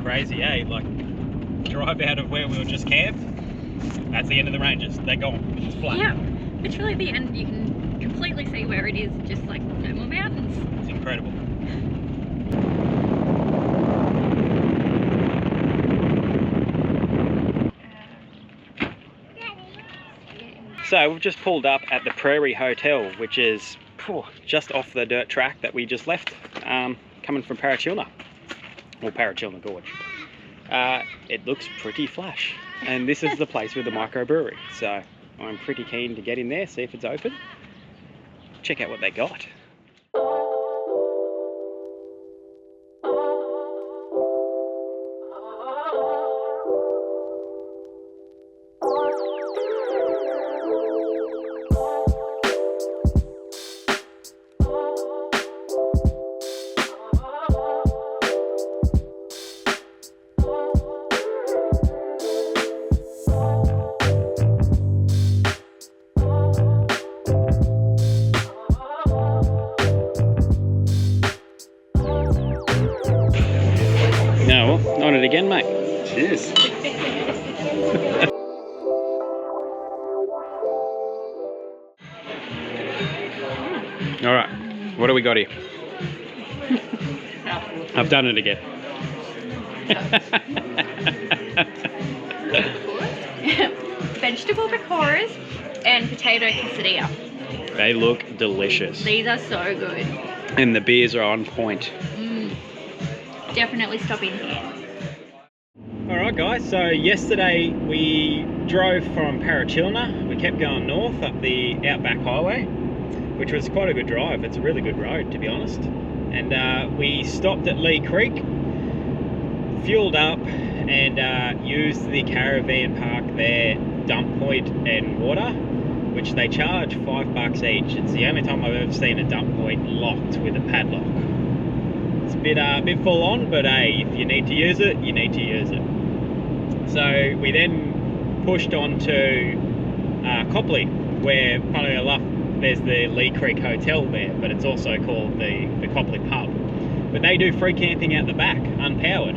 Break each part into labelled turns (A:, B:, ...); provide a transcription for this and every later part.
A: crazy, eh? Like, drive out of where we were just camped, that's the end of the ranges. They're gone. It's flat.
B: Yeah, literally the end. You can completely see where it is, just like no more mountains.
A: It's incredible. So we've just pulled up at the Prairie Hotel, which is just off the dirt track that we just left, coming from Parachilna, or Parachilna Gorge. It looks pretty flash, and this is the place with the microbrewery. So I'm pretty keen to get in there, see if it's open, check out what they got. No, on it again, mate.
C: Cheers.
A: All right, what do we got here? I've done it again.
B: Vegetable pakoras and potato quesadilla.
A: They look delicious.
B: These are so good.
A: And the beers are on point.
B: Definitely stop in here.
A: Alright guys, so yesterday we drove from Parachilna. We kept going north up the Outback Highway, which was quite a good drive. It's a really good road, to be honest. And we stopped at Lee Creek, fueled up, and used the caravan park there, dump point and water, which they charge $5 each. It's the only time I've ever seen a dump point locked with a padlock. It's a bit full on, but hey, if you need to use it, you need to use it. So we then pushed on to Copley, where, funnily enough, there's the Lee Creek Hotel there, but it's also called the Copley Pub. But they do free camping out the back, unpowered.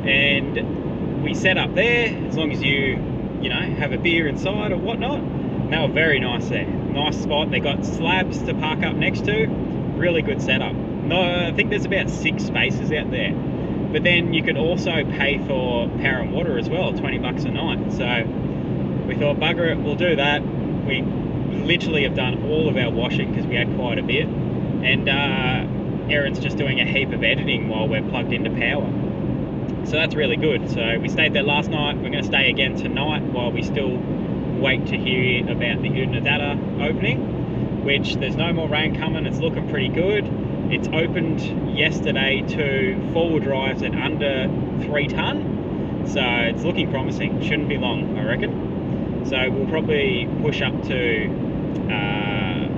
A: And we set up there, as long as you know, have a beer inside or whatnot. And they were very nice there. Nice spot. They got slabs to park up next to. Really good setup. No, I think there's about 6 spaces out there. But then you could also pay for power and water as well, $20 a night. So we thought, bugger it, we'll do that. We literally have done all of our washing because we had quite a bit. And Erin's just doing a heap of editing while we're plugged into power. So that's really good. So we stayed there last night. We're going to stay again tonight while we still wait to hear about the Oodnadatta opening, which there's no more rain coming. It's looking pretty good. It's opened yesterday to 4-wheel drives at under 3 tonne, so it's looking promising. Shouldn't be long, I reckon. So we'll probably push up to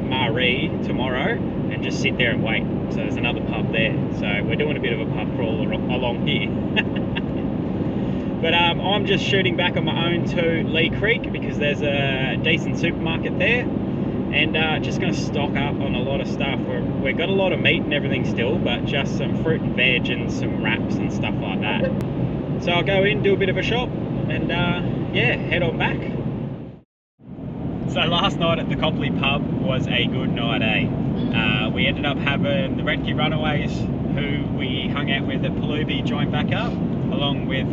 A: Maree tomorrow and just sit there and wait. So there's another pub there. So we're doing a bit of a pub crawl along here. But I'm just shooting back on my own to Lee Creek because there's a decent supermarket there. And just going to stock up on a lot of stuff. We've got a lot of meat and everything still, but just some fruit and veg and some wraps and stuff like that. So I'll go in, do a bit of a shop, and yeah, head on back. So last night at the Copley Pub was a good night, eh? We ended up having the Redkey Runaways, who we hung out with at Palubi, joined back up, along with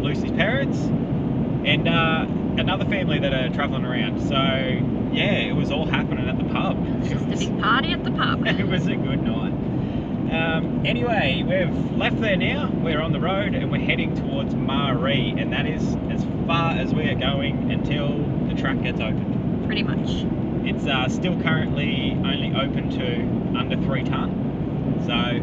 A: Lucy's parents, and another family that are travelling around. So yeah, it was all happening at the pub.
B: Just a big party at the pub.
A: It was a good night. Anyway, we've left there now. We're on the road and we're heading towards Maree, and that is as far as we are going until the track gets opened.
B: Pretty much.
A: It's still currently only open to under 3 tonne. So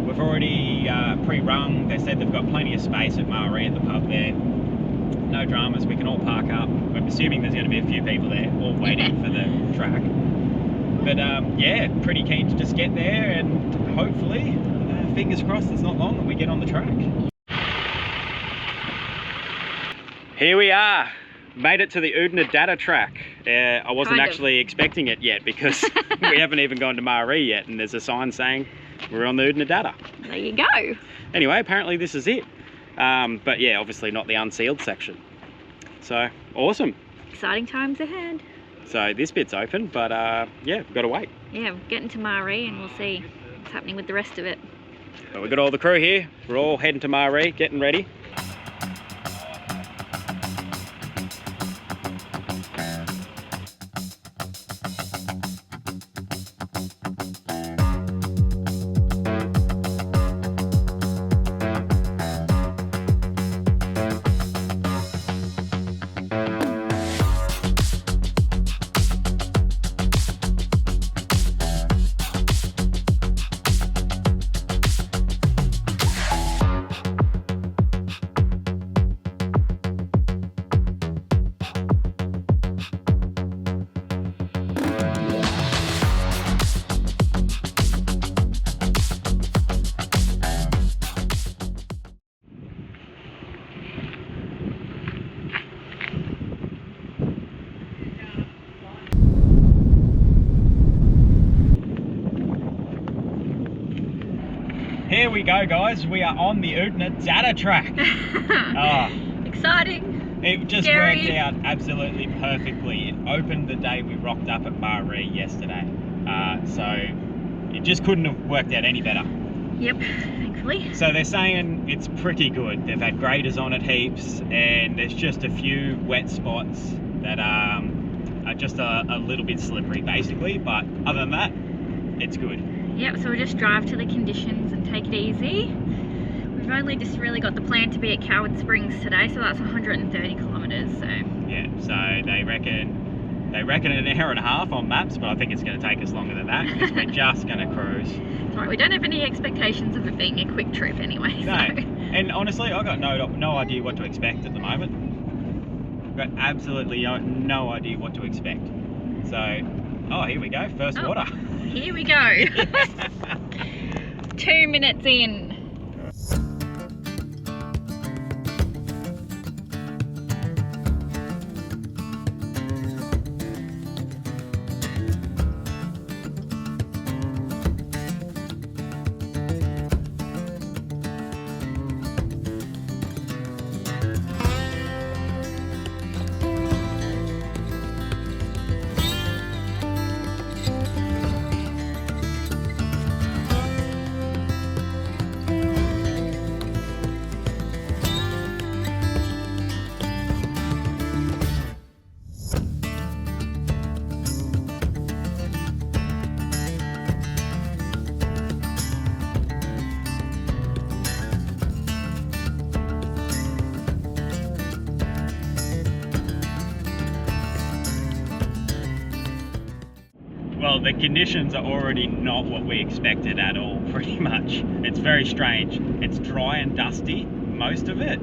A: we've already pre-rung. They said they've got plenty of space at Maree at the pub there. No dramas, we can all park up. I'm assuming there's going to be a few people there all waiting for the track. But yeah, pretty keen to just get there, and hopefully, fingers crossed it's not long and we get on the track. Here we are, made it to the Oodnadatta track. I wasn't actually expecting it yet because we haven't even gone to Maree yet, and there's a sign saying we're on the Oodnadatta.
B: There you go.
A: Anyway, apparently this is it. But yeah, obviously not the unsealed section. So awesome.
B: Exciting times ahead.
A: So this bit's open, but yeah, we've got to wait.
B: Yeah, we're getting to Maree and we'll see what's happening with the rest of it.
A: But we've got all the crew here. We're all heading to Maree, getting ready. Here we go, guys. We are on the Oodnadatta track.
B: Exciting.
A: It just
B: Scary.
A: worked out absolutely perfectly. It opened the day we rocked up at Maree yesterday. So it just couldn't have worked out any better.
B: Yep, thankfully.
A: So they're saying it's pretty good. They've had graders on it heaps, and there's just a few wet spots that are just a little bit slippery basically, but other than that, it's good.
B: Yep, so we'll just drive to the conditions and take it easy. We've only just really got the plan to be at Coward Springs today, so that's 130 kilometres, so...
A: Yeah, so they reckon an hour and a half on maps, but I think it's going to take us longer than that, because we're just going to cruise.
B: It's alright, we don't have any expectations of it being a quick trip anyway,
A: No,
B: so...
A: and honestly, I've got no idea what to expect at the moment. I've got absolutely no idea what to expect. So, oh, here we go, first water.
B: Here we go. 2 minutes in.
A: Well, the conditions are already not what we expected at all, pretty much. It's very strange. It's dry and dusty, most of it,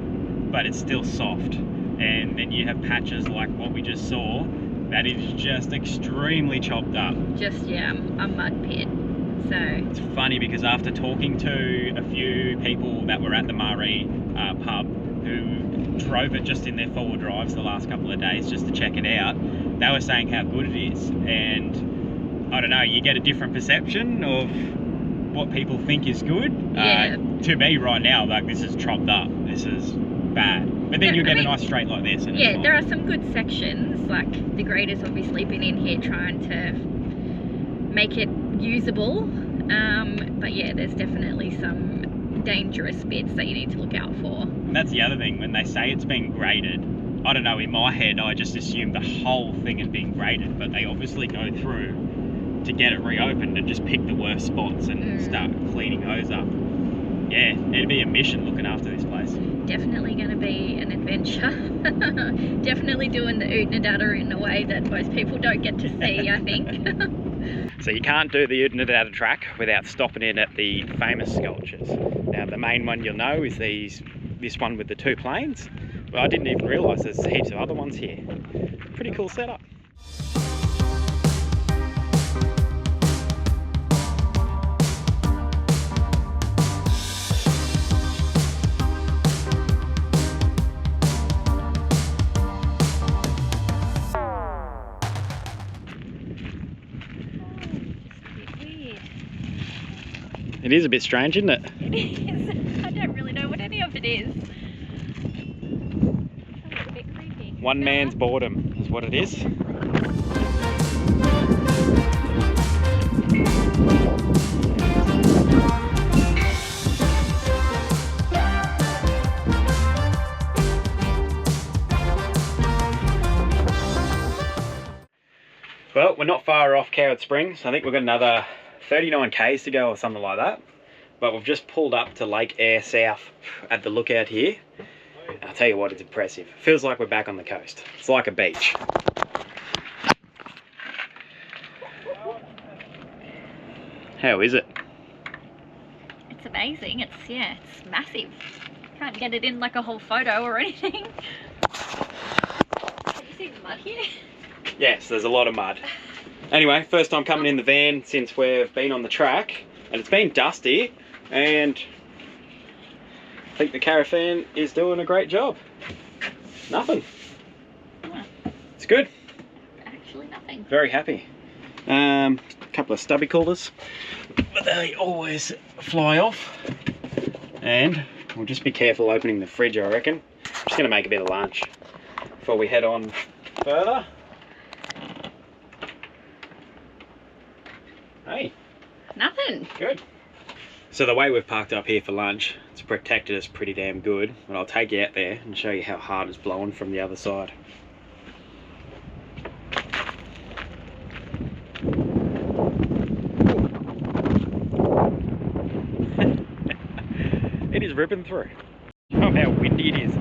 A: but it's still soft. And then you have patches like what we just saw, that is just extremely chopped up.
B: Just, yeah, a mud pit. So
A: it's funny because after talking to a few people that were at the Maree pub who drove it just in their four-wheel drives the last couple of days just to check it out, they were saying how good it is. And I don't know, you get a different perception of what people think is good.
B: Yeah.
A: To me right now, like, this is chopped up, this is bad. But then you'll get a nice straight like this. And
B: yeah, there are some good sections, like the grader's obviously been in here trying to make it usable. But yeah, there's definitely some dangerous bits that you need to look out for.
A: And that's the other thing, when they say it's been graded, I don't know, in my head I just assumed the whole thing had been graded, but they obviously go through to get it reopened and just pick the worst spots and start cleaning those up. Yeah, it'd be a mission looking after this place.
B: Definitely going to be an adventure. Definitely doing the Oodnadatta in a way that most people don't get to see, I think.
A: So you can't do the Oodnadatta track without stopping in at the famous sculptures. Now the main one you'll know is this one with the two planes. But I didn't even realise there's heaps of other ones here. Pretty cool setup. It is a bit strange, isn't it?
B: It is. I don't really know what any of it is.
A: One man's boredom is what it is. Well, we're not far off Coward Springs. I think we've got another 39 k's to go or something like that. But we've just pulled up to Lake Eyre South at the lookout here. And I'll tell you what, it's impressive. Feels like we're back on the coast. It's like a beach. How is it?
B: It's amazing. It's massive. Can't get it in like a whole photo or anything. Have you seen the mud here?
A: Yes, there's a lot of mud. Anyway, first time coming in the van since we've been on the track, and it's been dusty, and I think the caravan is doing a great job. Nothing.
B: Yeah.
A: It's good.
B: Actually nothing.
A: Very happy. A couple of stubby coolers, but they always fly off. And we'll just be careful opening the fridge, I reckon. I'm just gonna make a bit of lunch before we head on further. Hey.
B: Nothing.
A: Good. So the way we've parked up here for lunch, it's protected us pretty damn good. But I'll take you out there and show you how hard it's blowing from the other side. It is ripping through. Oh, how windy it is.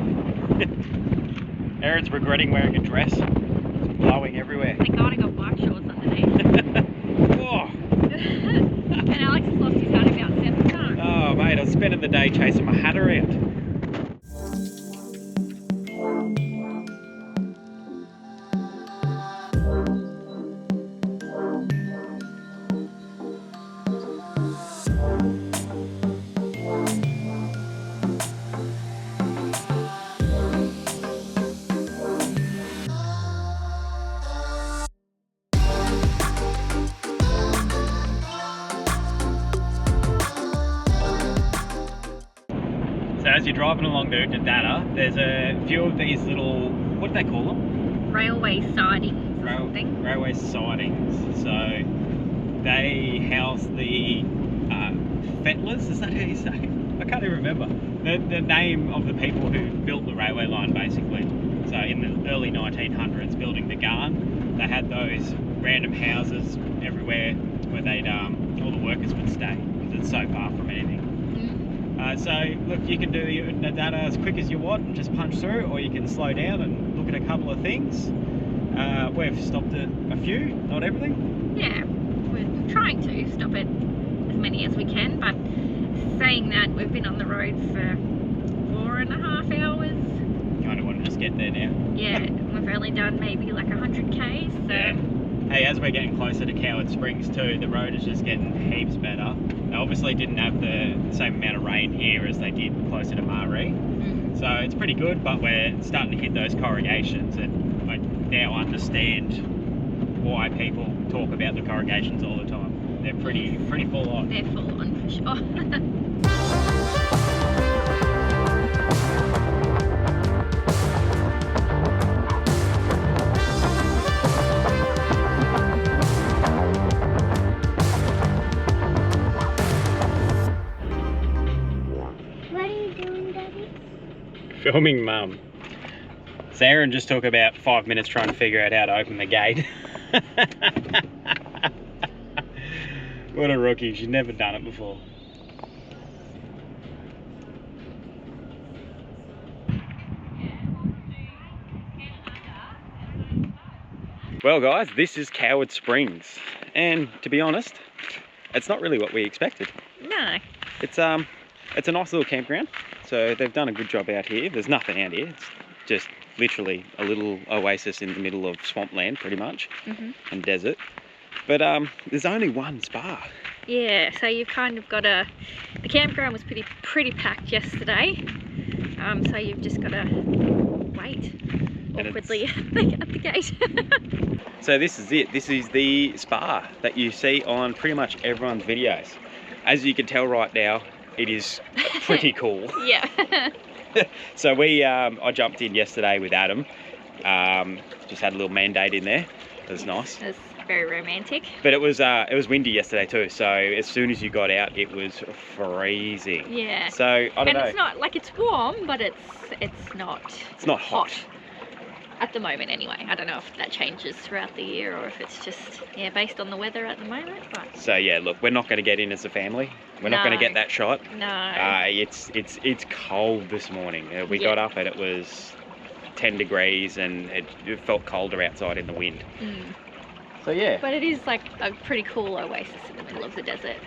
A: Erin's regretting wearing a dress. It's blowing everywhere.
B: Thank God I got black shorts underneath.
A: Oh.
B: And Alex has lost his hat about 7 times.
A: Oh mate, I was spending the day chasing my hat around. So as you're driving along the Oodnadatta, there's a few of these little, what do they call them?
B: Railway sidings or something.
A: Railway sidings. So they house the fettlers, is that how you say? I can't even remember. The name of the people who built the railway line basically. So in the early 1900s, building the Garn, they had those random houses everywhere where they'd all the workers would stay because it's so far from anything. So look, you can do the Oodnadatta as quick as you want and just punch through, or you can slow down and look at a couple of things. We've stopped at a few, not everything.
B: Yeah, we're trying to stop at as many as we can, but saying that, we've been on the road for 4.5 hours.
A: Kind of want to just get there now.
B: Yeah, we've only done maybe like 100 k's, so...
A: Yeah. Hey, as we're getting closer to Coward Springs too, the road is just getting heaps better. They obviously didn't have the same amount of rain here as they did closer to Maree. So it's pretty good, but we're starting to hit those corrugations, and I now understand why people talk about the corrugations all the time. They're pretty full on.
B: They're full on for sure.
A: Filming Mum. So Erin just took about 5 minutes trying to figure out how to open the gate. What a rookie, she's never done it before. Well guys, this is Coward Springs, and to be honest, it's not really what we expected.
B: No.
A: It's a nice little campground. So they've done a good job out here. There's nothing out here. It's just literally a little oasis in the middle of swampland, pretty much, and desert. But there's only one spa.
B: Yeah, so you've kind of got the campground was pretty packed yesterday. So you've just got to wait awkwardly at the gate.
A: So this is it. This is the spa that you see on pretty much everyone's videos. As you can tell right now, it is pretty cool.
B: Yeah.
A: So I jumped in yesterday with Adam, Just had a little mandate in there. It was nice.
B: It was very romantic.
A: But it was windy yesterday too, so as soon as you got out, it was freezing.
B: Yeah.
A: So I don't know.
B: And it's not like it's warm, but it's not.
A: It's not hot.
B: At the moment, anyway. I don't know if that changes throughout the year or if it's just based on the weather at the moment. But
A: So yeah, look, we're not going to get in as a family. We're not going to get that shot.
B: No.
A: It's cold this morning. We got up and it was 10 degrees and it felt colder outside in the wind. So yeah.
B: But it is like a pretty cool oasis in the middle of the desert.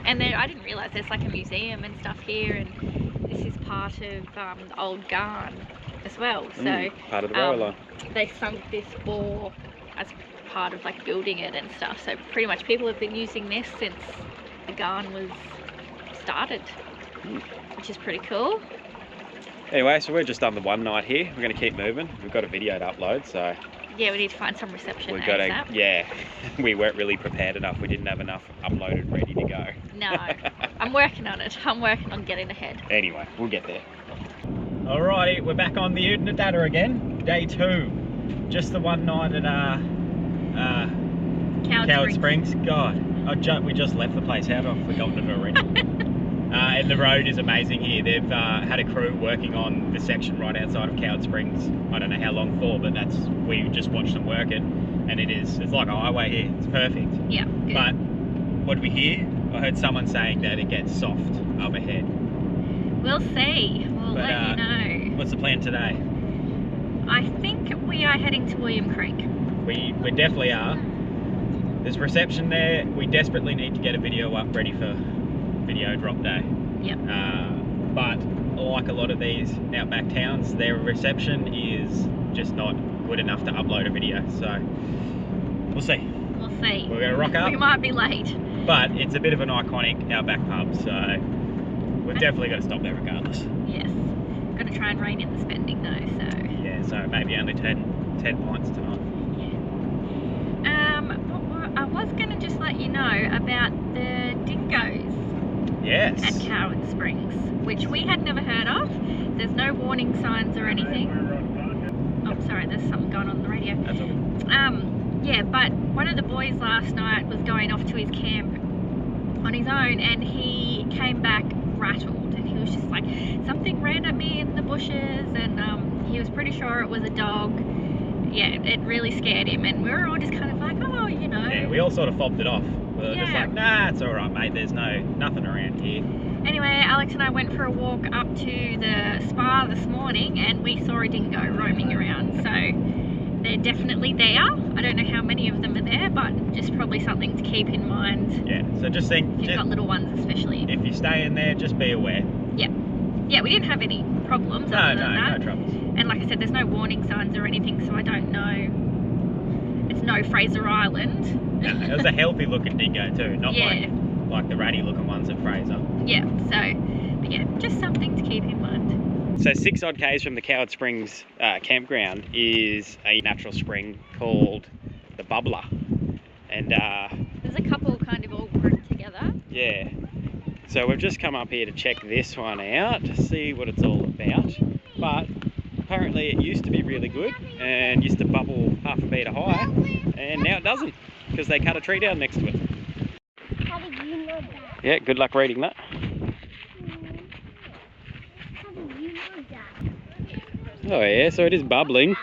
B: And there, I didn't realise there's like a museum and stuff here, and this is part of the old Garn as well. So
A: part of the railway line.
B: They sunk this bore as part of like building it and stuff. So pretty much people have been using this since the Garn was started, which is pretty cool.
A: Anyway, so we're just done the one night here. We're going to keep moving. We've got a video to upload, so
B: yeah, we need to find some reception.
A: We've got to, yeah, we weren't really prepared enough. We didn't have enough uploaded ready to go.
B: No, I'm working on it. I'm working on getting ahead. Anyway,
A: we'll get there. Alrighty, we're back on the Oodnadatta again. Day 2. Just the one night at Coward Springs. God, we just left the place. How have I forgotten it already? And the road is amazing here. They've had a crew working on the section right outside of Coward Springs. I don't know how long for, but we just watched them work it, and it's like a highway here. It's perfect.
B: Yeah. Good.
A: But what do we hear? I heard someone saying that it gets soft up ahead.
B: We'll see. We'll let you know.
A: What's the plan today?
B: I think we are heading to William Creek.
A: We definitely are. There's reception there. We desperately need to get a video up ready for video drop day.
B: Yep.
A: But like a lot of these outback towns, their reception is just not good enough to upload a video. So we'll see.
B: We'll see.
A: We're gonna rock up.
B: We might be late.
A: But it's a bit of an iconic outback pub, so we've definitely got to stop there regardless.
B: Yes. Gonna try and rein in the spending though, so.
A: Yeah, so maybe only 10 pints tonight.
B: Yeah. I was gonna just let you know about the dingoes.
A: Yes.
B: At Coward Springs, which we had never heard of. There's no warning signs or anything. Oh, sorry, there's something going on the radio.
A: That's okay.
B: Yeah, but one of the boys last night was going off to his camp on his own, and he came back rattled, and he was just like, something ran at me in the bushes, and he was pretty sure it was a dog. Yeah, it really scared him, and we were all just kind of like, oh, you know.
A: Yeah, we all sort of fobbed it off. We were just like, nah, it's all right, mate. There's nothing around here.
B: Anyway, Alex and I went for a walk up to the spa this morning, and we saw a dingo roaming around. So they're definitely there. I don't know how many of them are there, but just probably something to keep in mind.
A: Yeah. So just think.
B: If you've got little ones, especially.
A: If you stay in there, just be aware.
B: Yeah. Yeah, we didn't have any problems.
A: No troubles.
B: And like I said, there's no warning signs or anything, so I don't know. It's no Fraser Island.
A: No, it was a healthy looking dingo too, not like the ratty looking ones at Fraser.
B: Yeah, but yeah, just something to keep in mind.
A: So 6 odd k's from the Coward Springs campground is a natural spring called the Bubbler. And
B: there's a couple kind of all grouped together.
A: Yeah. So we've just come up here to check this one out, to see what it's all about. But apparently it used to be really good and used to bubble half a metre high, and now it doesn't because they cut a tree down next to it.
C: How did you know that?
A: Yeah, good luck reading that.
C: How did you know that?
A: Oh yeah, so it is bubbling.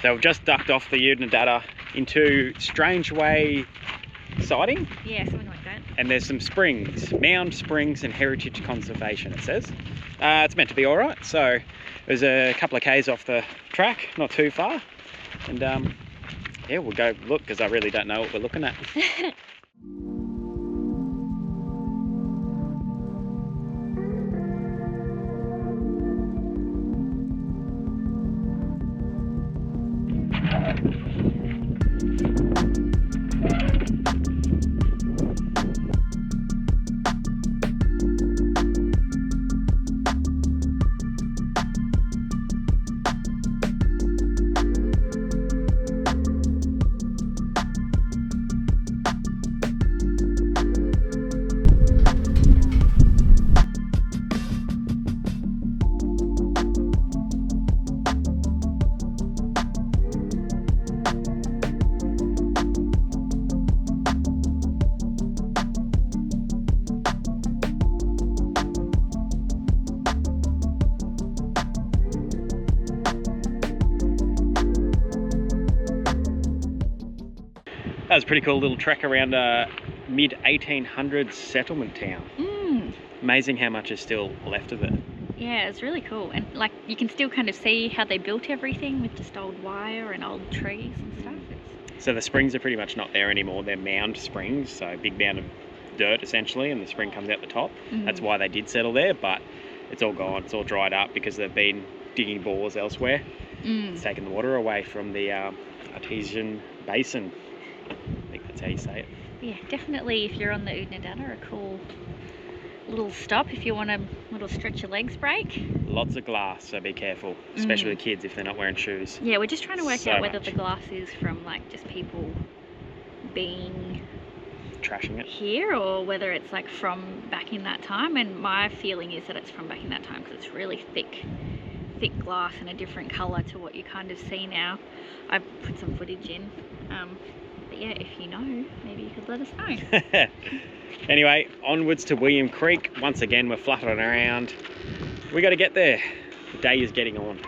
A: So we've just ducked off the Oodnadatta into Strange Way siding.
B: Yeah, something like that.
A: And there's some springs, Mound Springs and Heritage Conservation, it says. It's meant to be all right. So there's a couple of k's off the track, not too far. And yeah, we'll go look because I really don't know what we're looking at. That was a pretty cool little trek around a mid-1800s settlement town. Amazing how much is still left of it.
B: Yeah, it's really cool. And like you can still kind of see how they built everything with just old wire and old trees and stuff.
A: So the springs are pretty much not there anymore. They're mound springs, so big mound of dirt essentially, and the spring comes out the top. That's why they did settle there, but it's all gone. It's all dried up because they've been digging bores elsewhere. It's taken the water away from the artesian basin. I think that's how you say it.
B: Yeah, definitely if you're on the Oodnadatta, a cool little stop if you want a little stretch your legs break.
A: Lots of glass, so be careful, especially the kids if they're not wearing shoes.
B: Yeah, we're just trying to work out whether the glass is from like just people being
A: trashing it
B: here or whether it's like from back in that time, and my feeling is that it's from back in that time because it's really thick glass and a different colour to what you kind of see now. I've put some footage in, but yeah, if you know, maybe you could let us know.
A: Anyway, onwards to William Creek. Once again, we're fluttering around. We got to get there. The day is getting on.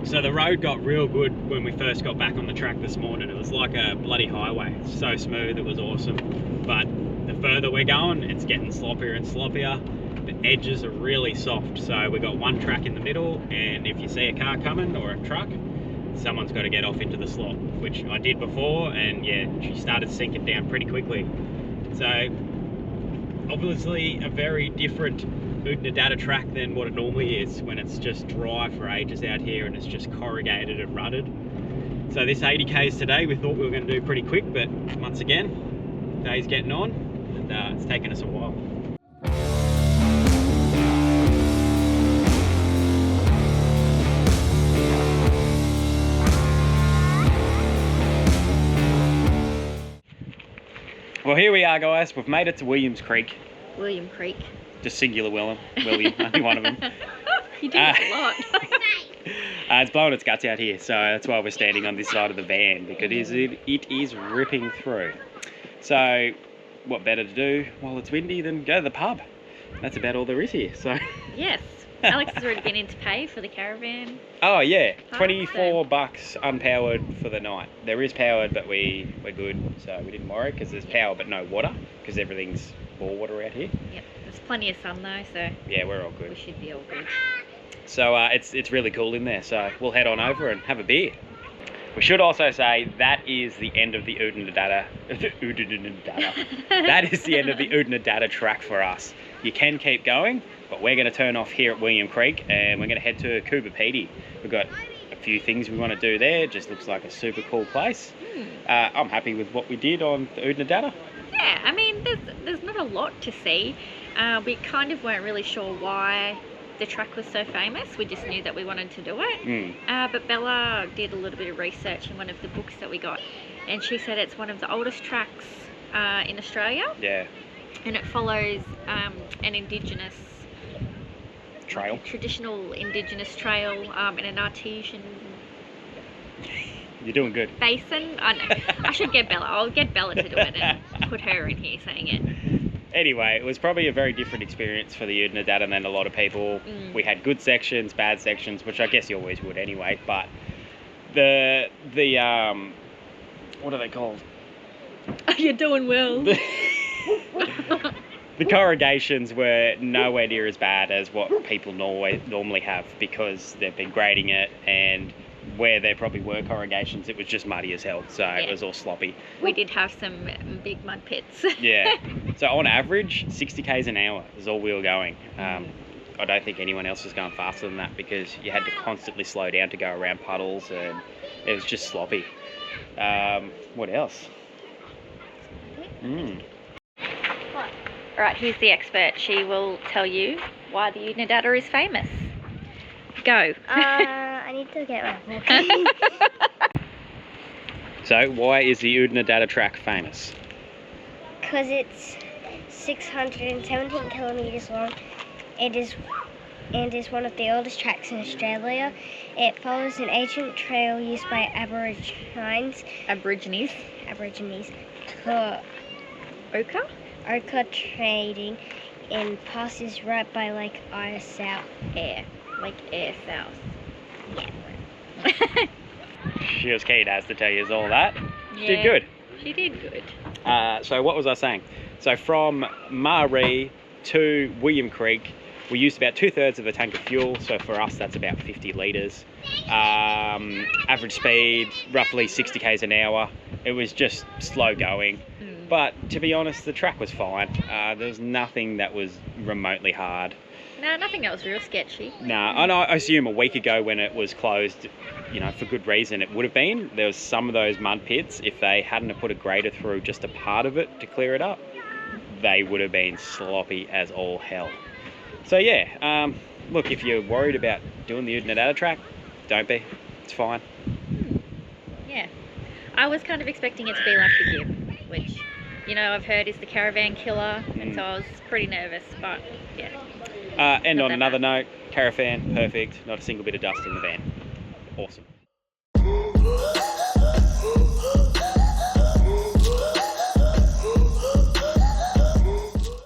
A: So the road got real good when we first got back on the track this morning. It was like a bloody highway. So smooth, it was awesome. But the further we're going, it's getting sloppier and sloppier. The edges are really soft. So we got one track in the middle, and if you see a car coming or a truck, someone's got to get off into the slot, which I did before, and yeah, she started sinking down pretty quickly. So obviously a very different Oodnadatta track than what it normally is when it's just dry for ages out here and it's just corrugated and rutted. So this 80k's today, we thought we were going to do pretty quick, but once again, the day's getting on and it's taken us a while. Well, here we are, guys. We've made it to Williams Creek.
B: William Creek.
A: Just singular William, only one of them.
B: You do it a lot.
A: It's blowing its guts out here, so that's why we're standing on this side of the van, because it is ripping through. So, what better to do while it's windy than go to the pub? That's about all there is here. So.
B: Yes. Alex has already been in to pay for the caravan.
A: Oh yeah, $24 unpowered for the night. There is powered, but we're good, so we didn't worry because there's power but no water because everything's bore water out here.
B: Yep, there's plenty of sun though, so
A: yeah, we're all good.
B: We should be all good.
A: So it's really cool in there, so we'll head on over and have a beer. We should also say that is the end of the Oodnadatta. That is the end of the Oodnadatta track for us. You can keep going, but we're going to turn off here at William Creek and we're going to head to Coobapedy. We've got a few things we want to do there. It just looks like a super cool place. I'm happy with what we did on the Oodnadatta.
B: Yeah, I mean, there's not a lot to see. We kind of weren't really sure why the track was so famous. We just knew that we wanted to do it. But Bella did a little bit of research in one of the books that we got, and she said it's one of the oldest tracks in Australia.
A: Yeah.
B: And it follows an indigenous
A: trail.
B: Traditional indigenous trail in an artesian.
A: You're doing good.
B: Basin. I know. I should get Bella. I'll get Bella to do it and put her in here saying it.
A: Anyway, it was probably a very different experience for the Oodnadatta than a lot of people. We had good sections, bad sections, which I guess you always would anyway. But the what are they called?
B: You're doing well.
A: The corrugations were nowhere near as bad as what people normally have because they've been grading it, and where there probably were corrugations, it was just muddy as hell, so it was all sloppy.
B: We did have some big mud pits.
A: Yeah, so on average 60k's an hour is all we were going. I don't think anyone else was going faster than that because you had to constantly slow down to go around puddles and it was just sloppy. What else?
B: Alright, here's the expert. She will tell you why the Oodnadatta is famous. Go.
C: I need to get my book.
A: So, why is the Oodnadatta track famous?
C: Because it's 617 kilometres long. It is one of the oldest tracks in Australia. It follows an ancient trail used by Aborigines to ochre trading and passes right by Lake Air South.
A: She was keen as to tell you all that. She did good.
B: She did good.
A: So what was I saying? So from Maree to William Creek, we used about 2/3 of a tank of fuel. So for us, that's about 50 litres. Average speed, roughly 60 k's an hour. It was just slow going. But to be honest, the track was fine. There was nothing that was remotely hard.
B: No, nothing else real sketchy.
A: No, and I assume a week ago when it was closed, you know, for good reason it would have been. There was some of those mud pits, if they hadn't have put a grader through just a part of it to clear it up, they would have been sloppy as all hell. So yeah, look, if you're worried about doing the Oodnadatta track, don't be. It's fine.
B: Yeah. I was kind of expecting it to be like the Gib, which, you know, I've heard is the caravan killer, and so I was pretty nervous, but yeah.
A: And on another note, caravan, perfect, not a single bit of dust in the van. Awesome.